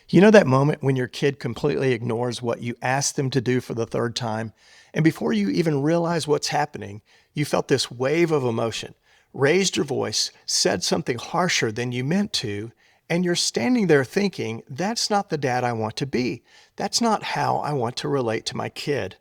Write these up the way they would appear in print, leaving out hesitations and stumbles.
You know that moment when your kid completely ignores what you asked them to do for the third time, and before you even realize what's happening, you felt this wave of emotion, raised your voice, said something harsher than you meant to, and you're standing there thinking, that's not the dad I want to be. That's not how I want to relate to my kid.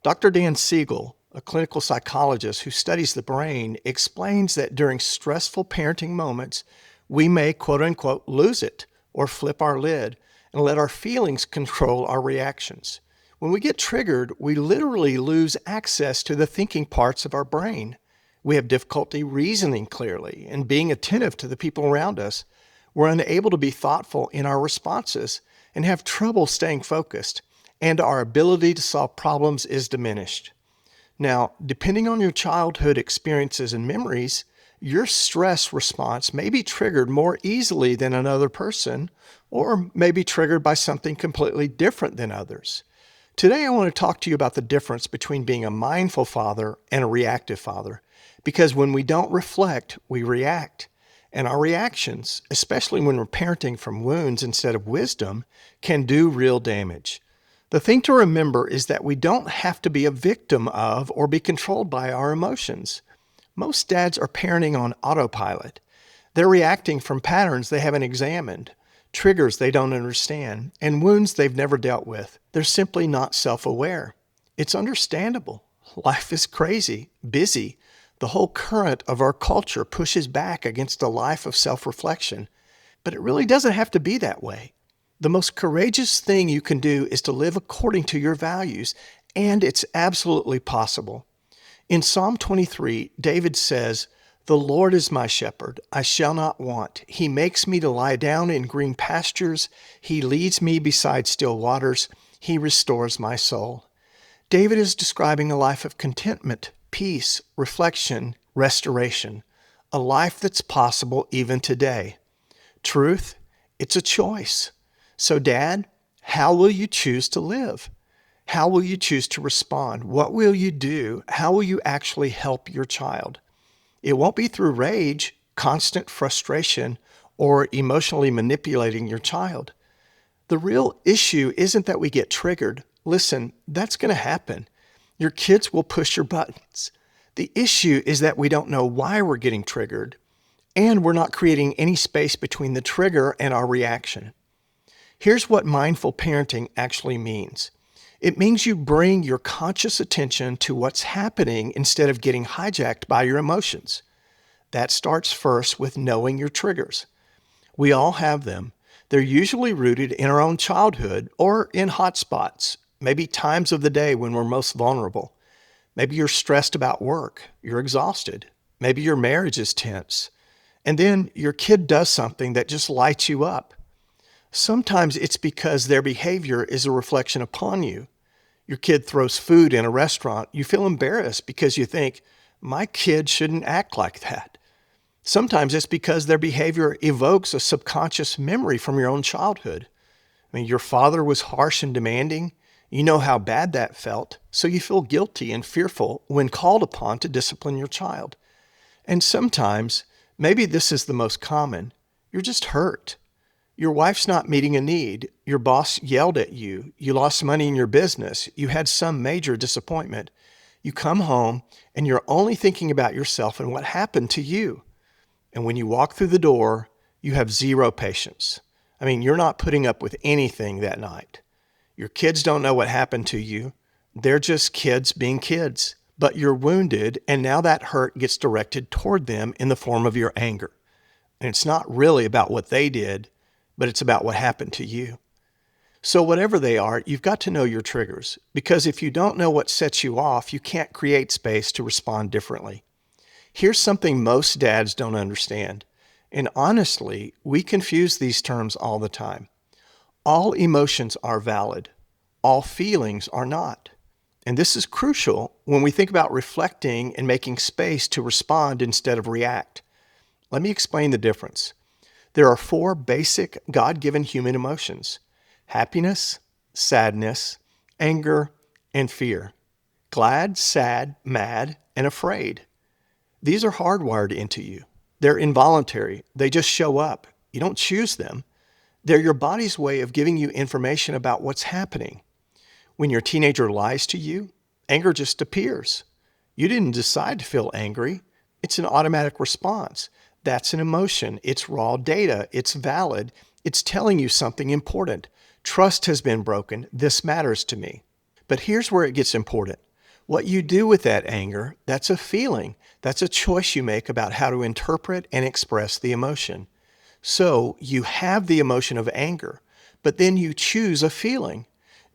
Dr. Dan Siegel, a clinical psychologist who studies the brain, explains that during stressful parenting moments, we may quote unquote lose it or flip our lid and let our feelings control our reactions. When we get triggered, we literally lose access to the thinking parts of our brain. We have difficulty reasoning clearly and being attentive to the people around us. We're unable to be thoughtful in our responses and have trouble staying focused, and our ability to solve problems is diminished. Now, depending on your childhood experiences and memories, your stress response may be triggered more easily than another person, or may be triggered by something completely different than others. Today, I want to talk to you about the difference between being a mindful father and a reactive father, because when we don't reflect, we react. And our reactions, especially when we're parenting from wounds instead of wisdom, can do real damage. The thing to remember is that we don't have to be a victim of or be controlled by our emotions. Most dads are parenting on autopilot. They're reacting from patterns they haven't examined, triggers they don't understand, and wounds they've never dealt with. They're simply not self-aware. It's understandable. Life is crazy, busy. The whole current of our culture pushes back against a life of self-reflection. But it really doesn't have to be that way. The most courageous thing you can do is to live according to your values, and it's absolutely possible. In Psalm 23, David says, "The Lord is my shepherd, I shall not want. He makes me to lie down in green pastures. He leads me beside still waters. He restores my soul." David is describing a life of contentment, peace, reflection, restoration, a life that's possible even today. Truth, it's a choice. So, Dad, how will you choose to live? How will you choose to respond? What will you do? How will you actually help your child? It won't be through rage, constant frustration, or emotionally manipulating your child. The real issue isn't that we get triggered. Listen, that's going to happen. Your kids will push your buttons. The issue is that we don't know why we're getting triggered, and we're not creating any space between the trigger and our reaction. Here's what mindful parenting actually means. It means you bring your conscious attention to what's happening instead of getting hijacked by your emotions. That starts first with knowing your triggers. We all have them. They're usually rooted in our own childhood or in hot spots, maybe times of the day when we're most vulnerable. Maybe you're stressed about work, you're exhausted. Maybe your marriage is tense. And then your kid does something that just lights you up. Sometimes it's because their behavior is a reflection upon you. Your kid throws food in a restaurant. You feel embarrassed because you think, my kid shouldn't act like that. Sometimes it's because their behavior evokes a subconscious memory from your own childhood. Your father was harsh and demanding. You know how bad that felt, so you feel guilty and fearful when called upon to discipline your child. And sometimes, maybe this is the most common, you're just hurt. Your wife's not meeting a need. Your boss yelled at you. You lost money in your business. You had some major disappointment. You come home and you're only thinking about yourself and what happened to you. And when you walk through the door, you have zero patience. You're not putting up with anything that night. Your kids don't know what happened to you. They're just kids being kids. But you're wounded, and now that hurt gets directed toward them in the form of your anger. And it's not really about what they did, but it's about what happened to you. So whatever they are, you've got to know your triggers, because if you don't know what sets you off, you can't create space to respond differently. Here's something most dads don't understand, and honestly, we confuse these terms all the time. All emotions are valid. All feelings are not. And this is crucial when we think about reflecting and making space to respond instead of react. Let me explain the difference. There are 4 basic God-given human emotions: happiness, sadness, anger, and fear. Glad, sad, mad, and afraid. These are hardwired into you. They're involuntary. They just show up. You don't choose them. They're your body's way of giving you information about what's happening. When your teenager lies to you, anger just appears. You didn't decide to feel angry. It's an automatic response. That's an emotion. It's raw data. It's valid. It's telling you something important. Trust has been broken. This matters to me. But here's where it gets important. What you do with that anger, that's a feeling. That's a choice you make about how to interpret and express the emotion. So you have the emotion of anger, but then you choose a feeling.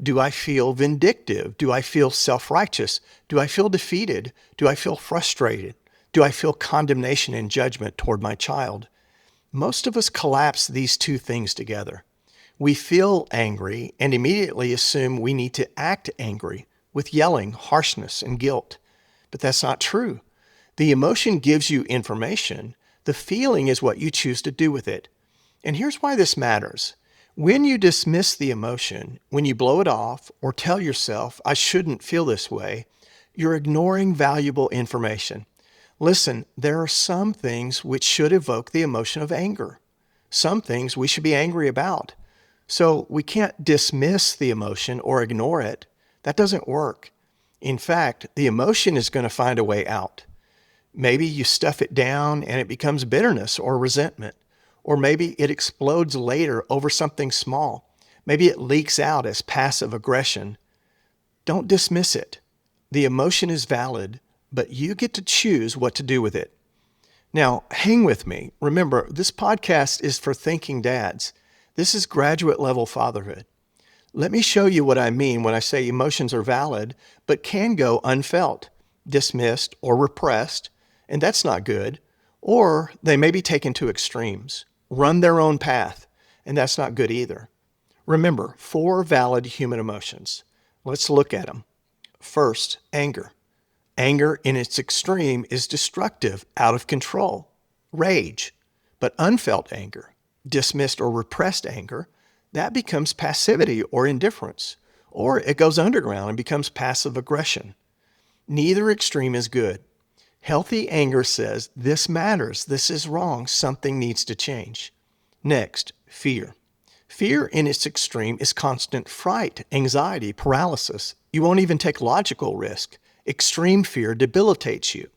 Do I feel vindictive? Do I feel self-righteous? Do I feel defeated? Do I feel frustrated? Do I feel condemnation and judgment toward my child? Most of us collapse these two things together. We feel angry and immediately assume we need to act angry with yelling, harshness, and guilt. But that's not true. The emotion gives you information. The feeling is what you choose to do with it. And here's why this matters. When you dismiss the emotion, when you blow it off or tell yourself, I shouldn't feel this way, you're ignoring valuable information. Listen, there are some things which should evoke the emotion of anger. Some things we should be angry about. So we can't dismiss the emotion or ignore it. That doesn't work. In fact, the emotion is going to find a way out. Maybe you stuff it down and it becomes bitterness or resentment. Or maybe it explodes later over something small. Maybe it leaks out as passive aggression. Don't dismiss it. The emotion is valid, but you get to choose what to do with it. Now, hang with me. Remember, this podcast is for thinking dads. This is graduate level fatherhood. Let me show you what I mean when I say emotions are valid, but can go unfelt, dismissed, or repressed, and that's not good. Or they may be taken to extremes, run their own path, and that's not good either. Remember, 4 valid human emotions. Let's look at them. First, anger. Anger in its extreme is destructive, out of control. Rage. But unfelt anger, dismissed or repressed anger, that becomes passivity or indifference, or it goes underground and becomes passive aggression. Neither extreme is good. Healthy anger says, this matters, this is wrong, something needs to change. Next, fear. Fear in its extreme is constant fright, anxiety, paralysis. You won't even take logical risk. Extreme fear debilitates you.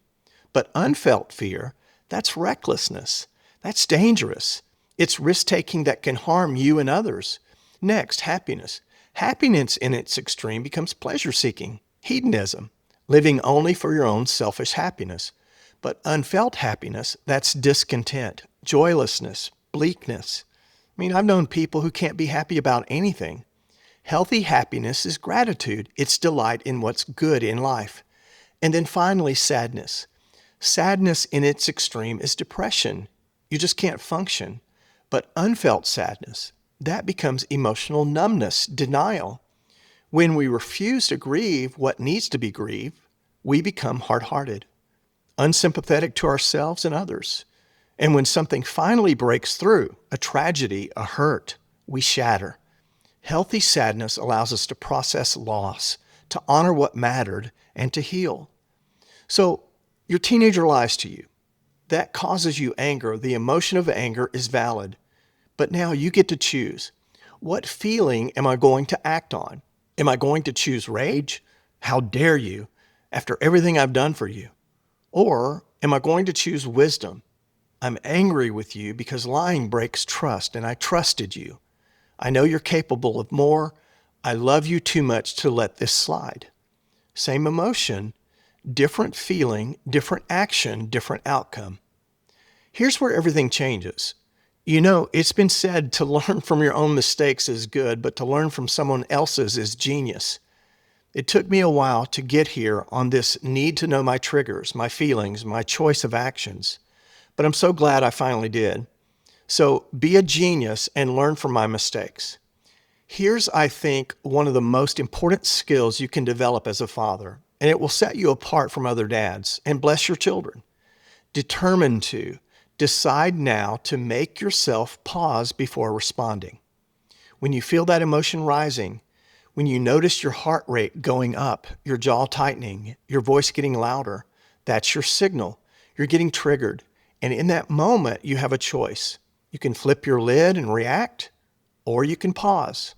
But unfelt fear, that's recklessness. That's dangerous. It's risk-taking that can harm you and others. Next, happiness. Happiness in its extreme becomes pleasure-seeking, hedonism, living only for your own selfish happiness. But unfelt happiness, that's discontent, joylessness, bleakness. I've known people who can't be happy about anything. Healthy happiness is gratitude. It's delight in what's good in life. And then finally, sadness. Sadness in its extreme is depression. You just can't function. But unfelt sadness, that becomes emotional numbness, denial. When we refuse to grieve what needs to be grieved, we become hard-hearted, unsympathetic to ourselves and others. And when something finally breaks through, a tragedy, a hurt, we shatter. Healthy sadness allows us to process loss, to honor what mattered, and to heal. So your teenager lies to you. That causes you anger. The emotion of anger is valid. But now you get to choose. What feeling am I going to act on? Am I going to choose rage? How dare you, after everything I've done for you? Or am I going to choose wisdom? I'm angry with you because lying breaks trust, and I trusted you. I know you're capable of more. I love you too much to let this slide. Same emotion, different feeling, different action, different outcome. Here's where everything changes. It's been said to learn from your own mistakes is good, but to learn from someone else's is genius. It took me a while to get here on this need to know my triggers, my feelings, my choice of actions. But I'm so glad I finally did. So be a genius and learn from my mistakes. Here's, I think, one of the most important skills you can develop as a father, and it will set you apart from other dads and bless your children. Determined to. Decide now to make yourself pause before responding. When you feel that emotion rising, when you notice your heart rate going up, your jaw tightening, your voice getting louder, that's your signal. You're getting triggered. And in that moment, you have a choice. You can flip your lid and react, or you can pause.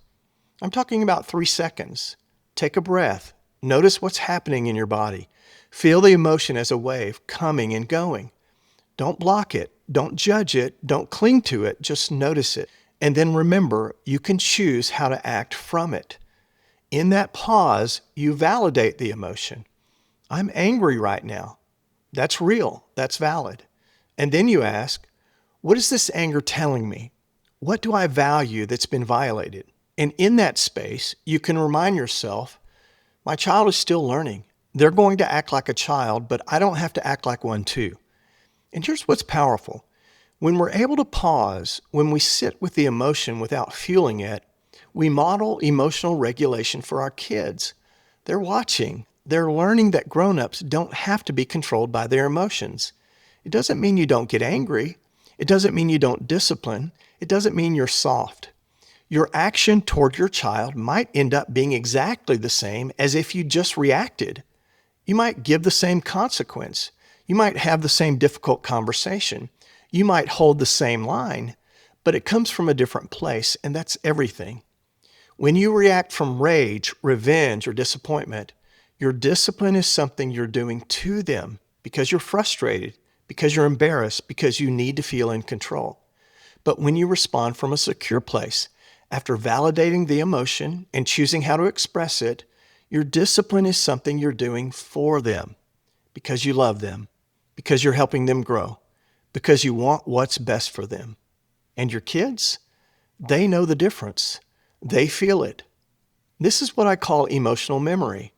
I'm talking about 3 seconds. Take a breath. Notice what's happening in your body. Feel the emotion as a wave coming and going. Don't block it. Don't judge it. Don't cling to it. Just notice it. And then remember, you can choose how to act from it. In that pause, you validate the emotion. I'm angry right now. That's real. That's valid. And then you ask, what is this anger telling me? What do I value that's been violated? And in that space, you can remind yourself, my child is still learning. They're going to act like a child, but I don't have to act like one too. And here's what's powerful. When we're able to pause, when we sit with the emotion without fueling it, we model emotional regulation for our kids. They're watching. They're learning that grown-ups don't have to be controlled by their emotions. It doesn't mean you don't get angry. It doesn't mean you don't discipline. It doesn't mean you're soft. Your action toward your child might end up being exactly the same as if you just reacted. You might give the same consequence. You might have the same difficult conversation. You might hold the same line, but it comes from a different place, and that's everything. When you react from rage, revenge, or disappointment, your discipline is something you're doing to them because you're frustrated, because you're embarrassed, because you need to feel in control. But when you respond from a secure place, after validating the emotion and choosing how to express it, your discipline is something you're doing for them because you love them, because you're helping them grow, because you want what's best for them. And your kids, they know the difference. They feel it. This is what I call emotional memory.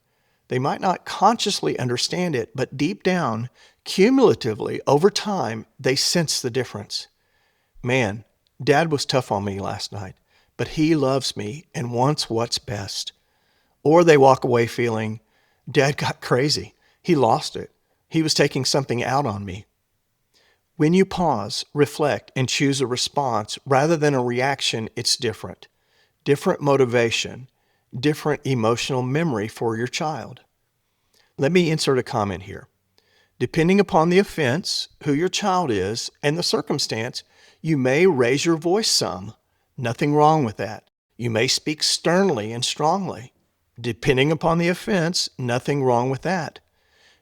They might not consciously understand it, but deep down, cumulatively, over time, they sense the difference. Man, Dad was tough on me last night, but he loves me and wants what's best. Or they walk away feeling, Dad got crazy. He lost it. He was taking something out on me. When you pause, reflect, and choose a response rather than a reaction, it's different. Different motivation, different emotional memory for your child. Let me insert a comment here. Depending upon the offense, who your child is, and the circumstance, you may raise your voice some. Nothing wrong with that. You may speak sternly and strongly. Depending upon the offense, nothing wrong with that.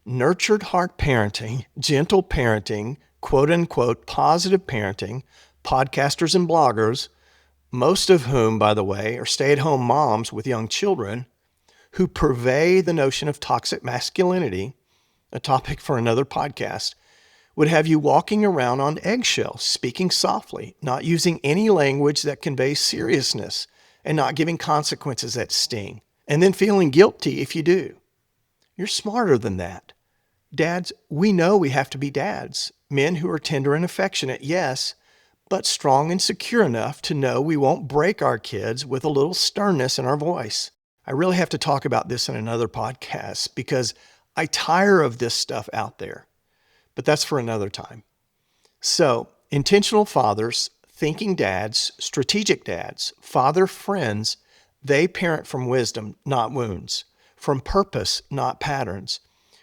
Nurtured heart parenting, gentle parenting, quote-unquote positive parenting, podcasters and bloggers, most of whom, by the way, are stay-at-home moms with young children who purvey the notion of toxic masculinity, a topic for another podcast, would have you walking around on eggshells, speaking softly, not using any language that conveys seriousness, and not giving consequences that sting, and then feeling guilty if you do. You're smarter than that. Dads, we know we have to be dads, men who are tender and affectionate, yes, but strong and secure enough to know we won't break our kids with a little sternness in our voice. I really have to talk about this in another podcast because I tire of this stuff out there, but that's for another time. So, intentional fathers, thinking dads, strategic dads, father friends, they parent from wisdom, not wounds, from purpose, not patterns.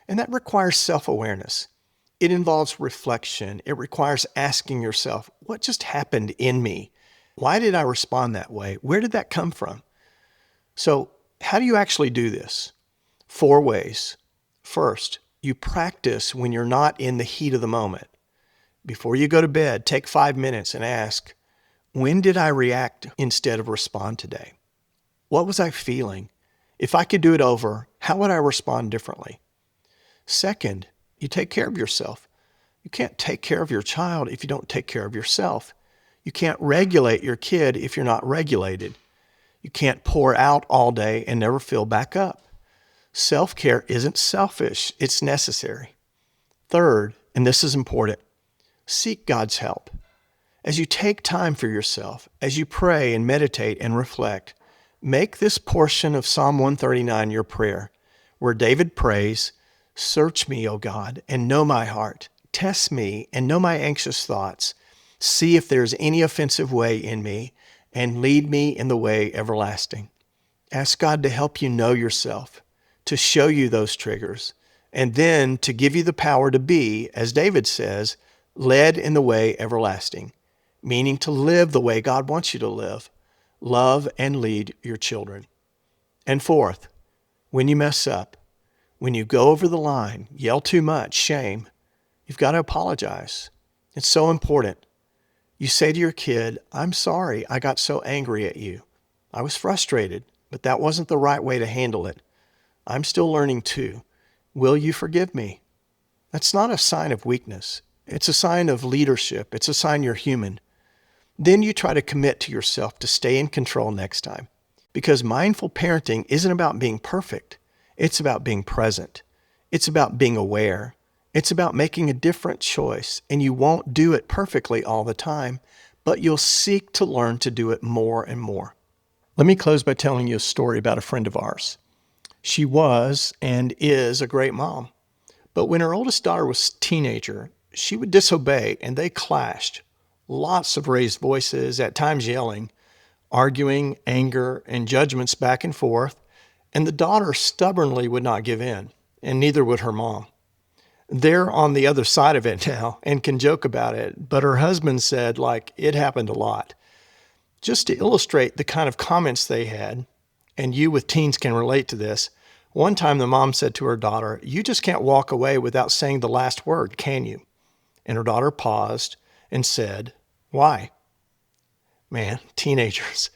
And that requires self-awareness. It involves reflection. It requires asking yourself, what just happened in me? Why did I respond that way? Where did that come from? So, how do you actually do this? 4 ways. First, you practice when you're not in the heat of the moment. Before you go to bed, take 5 minutes and ask, when did I react instead of respond today? What was I feeling? If I could do it over, how would I respond differently? Second, you take care of yourself. You can't take care of your child if you don't take care of yourself. You can't regulate your kid if you're not regulated. You can't pour out all day and never fill back up. Self-care isn't selfish, it's necessary. Third, and this is important, seek God's help. As you take time for yourself, as you pray and meditate and reflect, make this portion of Psalm 139 your prayer, where David prays, search me, O God, and know my heart. Test me and know my anxious thoughts. See if there's any offensive way in me, and lead me in the way everlasting. Ask God to help you know yourself, to show you those triggers, and then to give you the power to be, as David says, led in the way everlasting, meaning to live the way God wants you to live, love and lead your children. And fourth, when you mess up, when you go over the line, yell too much, shame, you've got to apologize. It's so important. You say to your kid, I'm sorry I got so angry at you. I was frustrated, but that wasn't the right way to handle it. I'm still learning too. Will you forgive me? That's not a sign of weakness. It's a sign of leadership. It's a sign you're human. Then you try to commit to yourself to stay in control next time. Because mindful parenting isn't about being perfect. It's about being present. It's about being aware. It's about making a different choice, and you won't do it perfectly all the time, but you'll seek to learn to do it more and more. Let me close by telling you a story about a friend of ours. She was and is a great mom, but when her oldest daughter was a teenager, she would disobey and they clashed. Lots of raised voices, at times yelling, arguing, anger, and judgments back and forth, and the daughter stubbornly would not give in, and neither would her mom. They're on the other side of it now and can joke about it, but her husband said, like, it happened a lot. Just to illustrate the kind of comments they had, and you with teens can relate to this, one time the mom said to her daughter, you just can't walk away without saying the last word, can you? And her daughter paused and said, why? Man, teenagers.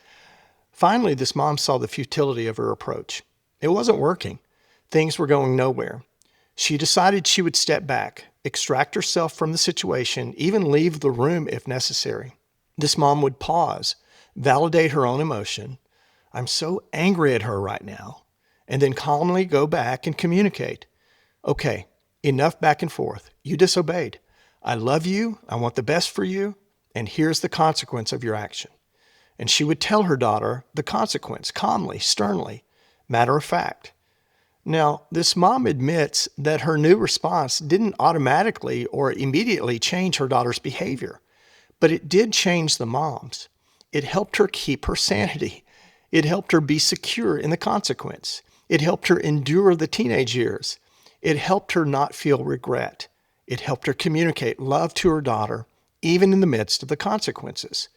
Finally, this mom saw the futility of her approach. It wasn't working. Things were going nowhere. She decided she would step back, extract herself from the situation, even leave the room if necessary. This mom would pause, validate her own emotion. I'm so angry at her right now. And then calmly go back and communicate. Okay, enough back and forth. You disobeyed. I love you. I want the best for you. And here's the consequence of your action. And she would tell her daughter the consequence calmly, sternly, matter of fact. Now, this mom admits that her new response didn't automatically or immediately change her daughter's behavior, but it did change the mom's. It helped her keep her sanity. It helped her be secure in the consequence. It helped her endure the teenage years. It helped her not feel regret. It helped her communicate love to her daughter, even in the midst of the consequences.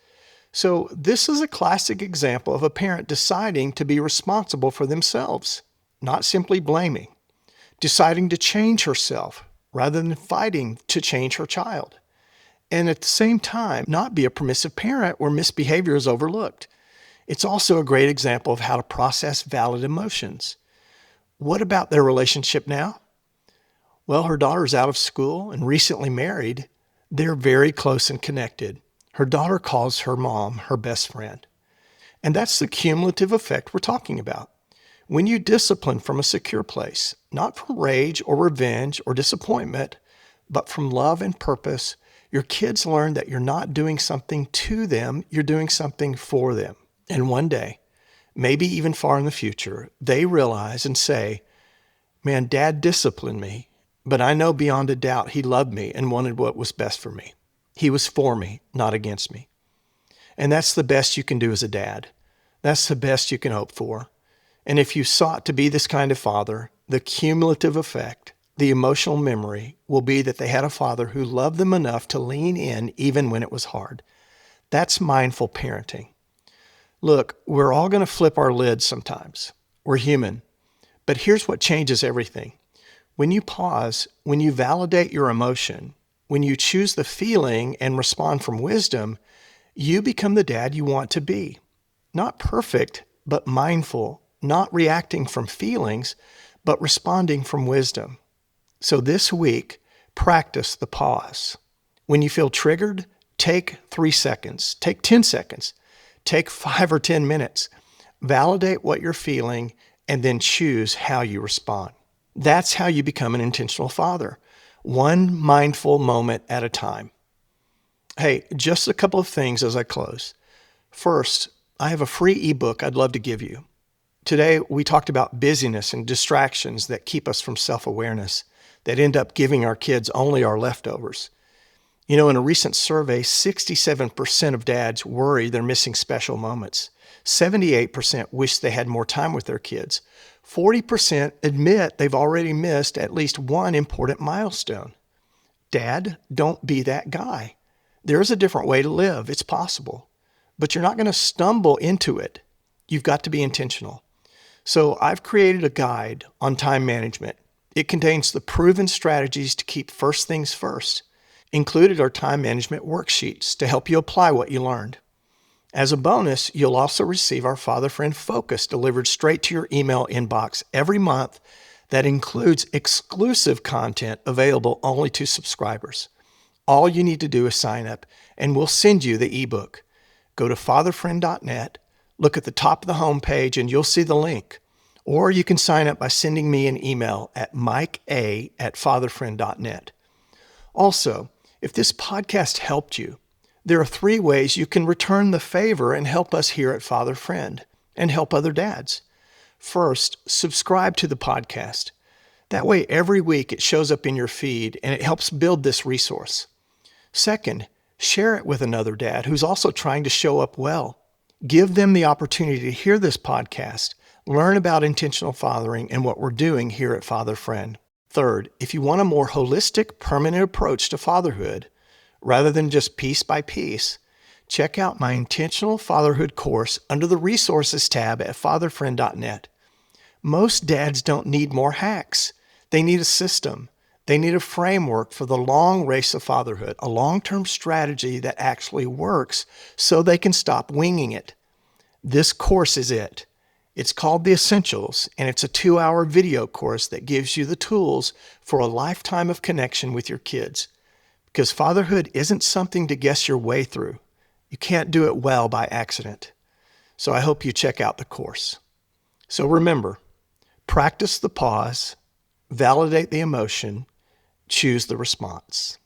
So this is a classic example of a parent deciding to be responsible for themselves, not simply blaming, deciding to change herself rather than fighting to change her child. And at the same time, not be a permissive parent where misbehavior is overlooked. It's also a great example of how to process valid emotions. What about their relationship now? Well, her daughter's out of school and recently married. They're very close and connected. Her daughter calls her mom her best friend. And that's the cumulative effect we're talking about. When you discipline from a secure place, not from rage or revenge or disappointment, but from love and purpose, your kids learn that you're not doing something to them, you're doing something for them. And one day, maybe even far in the future, they realize and say, man, Dad disciplined me, but I know beyond a doubt he loved me and wanted what was best for me. He was for me, not against me. And that's the best you can do as a dad. That's the best you can hope for. And if you sought to be this kind of father, the cumulative effect, the emotional memory will be that they had a father who loved them enough to lean in even when it was hard. That's mindful parenting. Look, we're all going to flip our lids sometimes. We're human. But here's what changes everything. When you pause, when you validate your emotion, when you choose the feeling and respond from wisdom, you become the dad you want to be. Not perfect, but mindful, not reacting from feelings, but responding from wisdom. So this week, practice the pause. When you feel triggered, take 3 seconds, take 10 seconds, take 5 or 10 minutes. Validate what you're feeling and then choose how you respond. That's how you become an intentional father, one mindful moment at a time. Hey, just a couple of things as I close. First, I have a free ebook I'd love to give you. Today, we talked about busyness and distractions that keep us from self-awareness, that end up giving our kids only our leftovers. You know, in a recent survey, 67% of dads worry they're missing special moments. 78% wish they had more time with their kids. 40% admit they've already missed at least one important milestone. Dad, don't be that guy. There is a different way to live. It's possible. but you're not going to stumble into it. You've got to be intentional. So I've created a guide on time management. It contains the proven strategies to keep first things first. Included are time management worksheets to help you apply what you learned. As a bonus, you'll also receive our Father Friend Focus delivered straight to your email inbox every month that includes exclusive content available only to subscribers. All you need to do is sign up, and we'll send you the ebook. Go to fatherfriend.net, look at the top of the homepage, and you'll see the link. Or you can sign up by sending me an email at mikea@fatherfriend.net. Also, if this podcast helped you, there are 3 ways you can return the favor and help us here at Father Friend and help other dads. First, subscribe to the podcast. That way, every week it shows up in your feed and it helps build this resource. Second, share it with another dad who's also trying to show up well. Give them the opportunity to hear this podcast, learn about intentional fathering and what we're doing here at Father Friend. Third, if you want a more holistic, permanent approach to fatherhood, rather than just piece by piece, check out my Intentional Fatherhood course under the Resources tab at fatherfriend.net. Most dads don't need more hacks. They need a system. They need a framework for the long race of fatherhood, a long-term strategy that actually works so they can stop winging it. This course is it. It's called The Essentials, and it's a 2-hour video course that gives you the tools for a lifetime of connection with your kids. Because fatherhood isn't something to guess your way through. You can't do it well by accident. So I hope you check out the course. So remember, practice the pause, validate the emotion, choose the response.